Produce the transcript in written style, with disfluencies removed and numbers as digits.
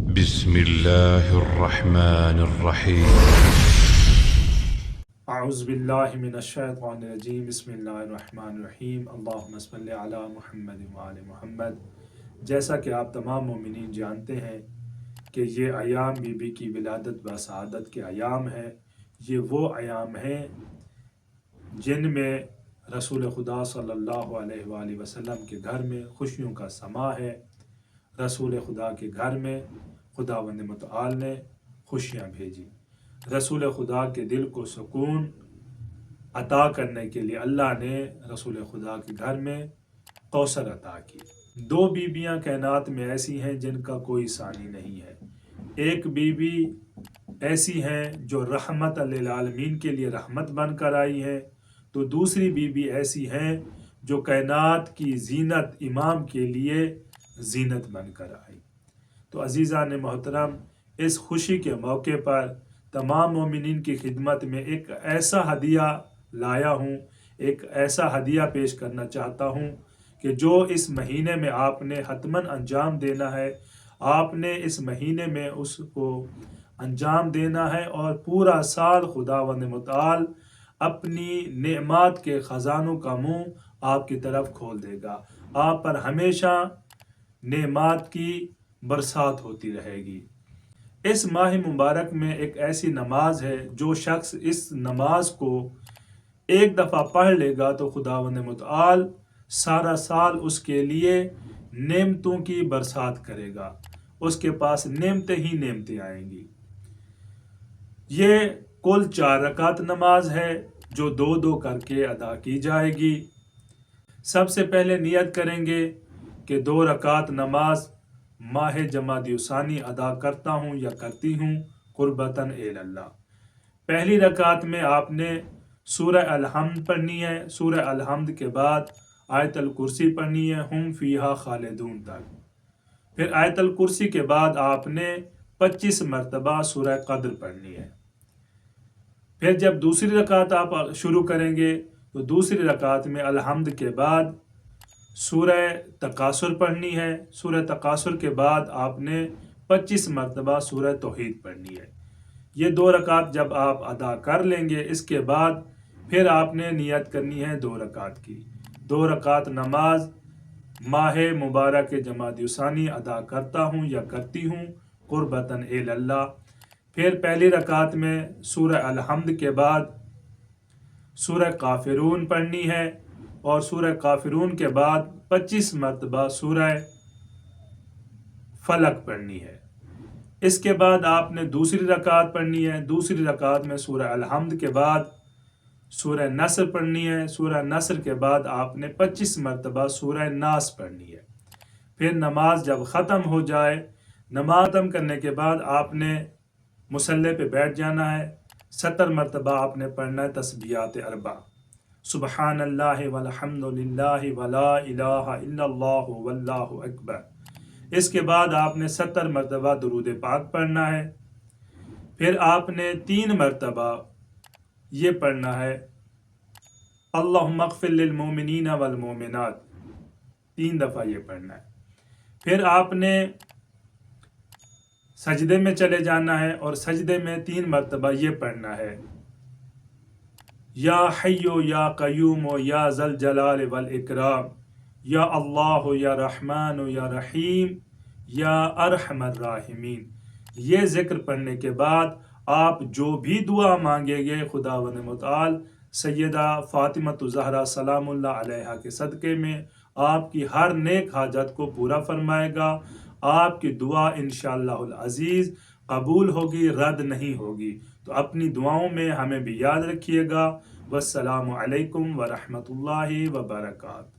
بسم الله الرحمن الرحيم اعوذ باللہ من الشیطان الرجیم بسم اللہ الرحمن الرحیم اللہم صل علی محمد وآل محمد۔ جیسا کہ آپ تمام مومنین جانتے ہیں کہ یہ ایام بی بی کی ولادت و سعادت کے ایام ہیں۔ یہ وہ ایام ہیں جن میں رسول خدا صلی اللہ علیہ وآلہ وسلم کے گھر میں خوشیوں کا سما ہے۔ رسول خدا کے گھر میں خداوند متعال نے خوشیاں بھیجی۔ رسول خدا کے دل کو سکون عطا کرنے کے لیے اللہ نے رسول خدا کے گھر میں کوثر عطا کی۔ دو بیویاں کائنات میں ایسی ہیں جن کا کوئی ثانی نہیں ہے۔ ایک بیوی ایسی ہیں جو رحمت للعالمین کے لیے رحمت بن کر آئی ہے، تو دوسری بیوی ایسی ہیں جو کائنات کی زینت امام کے لیے زینت بن کر آئی۔ تو عزیزان محترم، اس خوشی کے موقع پر تمام مومنین کی خدمت میں ایک ایسا ہدیہ لایا ہوں، ایک ایسا ہدیہ پیش کرنا چاہتا ہوں کہ جو اس مہینے میں آپ نے حتماً انجام دینا ہے۔ آپ نے اس مہینے میں اس کو انجام دینا ہے اور پورا سال خداوند متعال اپنی نعمات کے خزانوں کا منہ آپ کی طرف کھول دے گا۔ آپ پر ہمیشہ نعمات کی برسات ہوتی رہے گی۔ اس ماہ مبارک میں ایک ایسی نماز ہے، جو شخص اس نماز کو ایک دفعہ پڑھ لے گا تو خداوند متعال سارا سال اس کے لیے نعمتوں کی برسات کرے گا۔ اس کے پاس نعمتیں ہی نعمتیں آئیں گی۔ یہ کل 4 رکعت نماز ہے جو 2 کر کے ادا کی جائے گی۔ سب سے پہلے نیت کریں گے کہ 2 رکعت نماز ماہ جمادی الثانی ادا کرتا ہوں یا کرتی ہوں قربتاً اللہ۔ پہلی رکعت میں آپ نے سورہ الحمد پڑھنی ہے۔ سورہ الحمد کے بعد آیت الکرسی پڑھنی ہے، ہم فیہا خالدون تک۔ پھر آیت الکرسی کے بعد آپ نے 25 مرتبہ سورہ قدر پڑھنی ہے۔ پھر جب دوسری رکعت آپ شروع کریں گے تو دوسری رکعت میں الحمد کے بعد سورہ تکاثر پڑھنی ہے۔ سورہ تکاثر کے بعد آپ نے 25 مرتبہ سورہ توحید پڑھنی ہے۔ یہ 2 رکعت جب آپ ادا کر لیں گے، اس کے بعد پھر آپ نے نیت کرنی ہے 2 رکعت کی۔ 2 رکعت نماز ماہ مبارک جمادی الثانی ادا کرتا ہوں یا کرتی ہوں قربتاً اللہ۔ پھر پہلی رکعت میں سورہ الحمد کے بعد سورہ کافرون پڑھنی ہے اور سورہ کافرون کے بعد 25 مرتبہ سورہ فلق پڑھنی ہے۔ اس کے بعد آپ نے دوسری رکعت پڑھنی ہے۔ دوسری رکعت میں سورہ الحمد کے بعد سورہ نصر پڑھنی ہے۔ سورہ نصر کے بعد آپ نے 25 مرتبہ سورہ ناس پڑھنی ہے۔ پھر نماز جب ختم ہو جائے، نماز ختم کرنے کے بعد آپ نے مصلی پہ بیٹھ جانا ہے۔ 70 مرتبہ آپ نے پڑھنا ہے تسبیحات 4، سبحان اللہ والحمد للہ ولا الہ الا اللہ واللہ اکبر۔ اس کے بعد آپ نے 70 مرتبہ درود پاک پڑھنا ہے۔ پھر آپ نے 3 مرتبہ یہ پڑھنا ہے اللہم اغفر للمؤمنین والمؤمنات، 3 دفعہ یہ پڑھنا ہے۔ پھر آپ نے سجدے میں چلے جانا ہے اور سجدے میں 3 مرتبہ یہ پڑھنا ہے یا حیو یا قیوم یا ذل جلال والاکرام یا اللہ یا رحمان یا رحیم یا ارحم الراحمین۔ یہ ذکر پڑھنے کے بعد آپ جو بھی دعا مانگیں گے، خداوند متعال سیدہ فاطمہ الزہرا سلام اللہ علیہا کے صدقے میں آپ کی ہر نیک حاجت کو پورا فرمائے گا۔ آپ کی دعا انشاءاللہ العزیز قبول ہوگی، رد نہیں ہوگی۔ تو اپنی دعاؤں میں ہمیں بھی یاد رکھیے گا۔ والسلام علیکم ورحمۃ اللہ وبرکاتہ۔